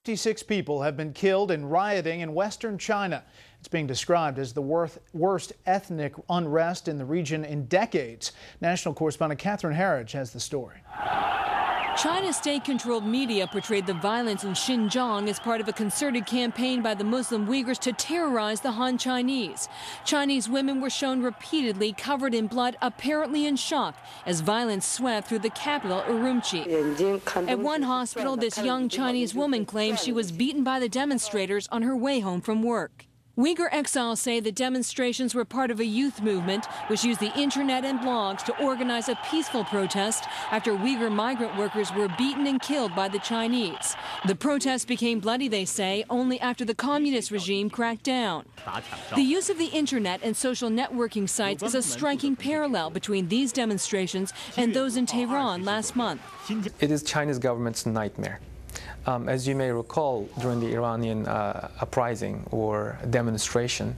56 people have been killed in rioting in western China. It's being described as the worst ethnic unrest in the region in decades. National correspondent Catherine Herridge has the story. China's state-controlled media portrayed the violence in Xinjiang as part of a concerted campaign by the Muslim Uighurs to terrorize the Han Chinese. Chinese women were shown repeatedly covered in blood, apparently in shock, as violence swept through the capital, Urumqi. At one hospital, this young Chinese woman claims she was beaten by the demonstrators on her way home from work. Uyghur exiles say the demonstrations were part of a youth movement which used the internet and blogs to organize a peaceful protest after Uyghur migrant workers were beaten and killed by the Chinese. The protests became bloody, they say, only after the communist regime cracked down. The use of the internet and social networking sites is a striking parallel between these demonstrations and those in Tehran last month. It is China's government's nightmare. As you may recall, during the Iranian uprising or demonstration,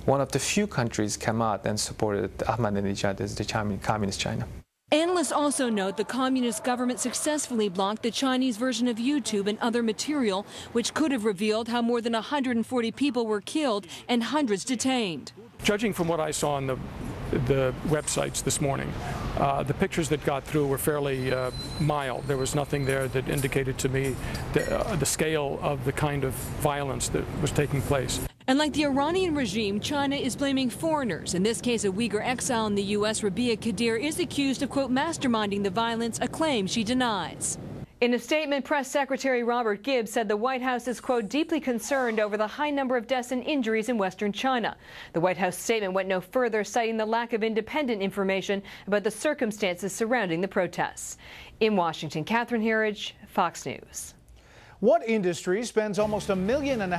one of the few countries came out and supported Ahmadinejad as the Communist China. Analysts also note the communist government successfully blocked the Chinese version of YouTube and other material, which could have revealed how more than 140 people were killed and hundreds detained. Judging from what I saw on the websites this morning, the pictures that got through were fairly mild. There was nothing there that indicated to me the scale of the kind of violence that was taking place. And like the Iranian regime, China is blaming foreigners. In this case, a Uyghur exile in the U.S., Rabia Kadir, is accused of, quote, masterminding the violence, a claim she denies. In a statement, Press Secretary Robert Gibbs said the White House is, quote, deeply concerned over the high number of deaths and injuries in western China. The White House statement went no further, citing the lack of independent information about the circumstances surrounding the protests. In Washington, Catherine Herridge, Fox News. What industry spends almost $1.5 million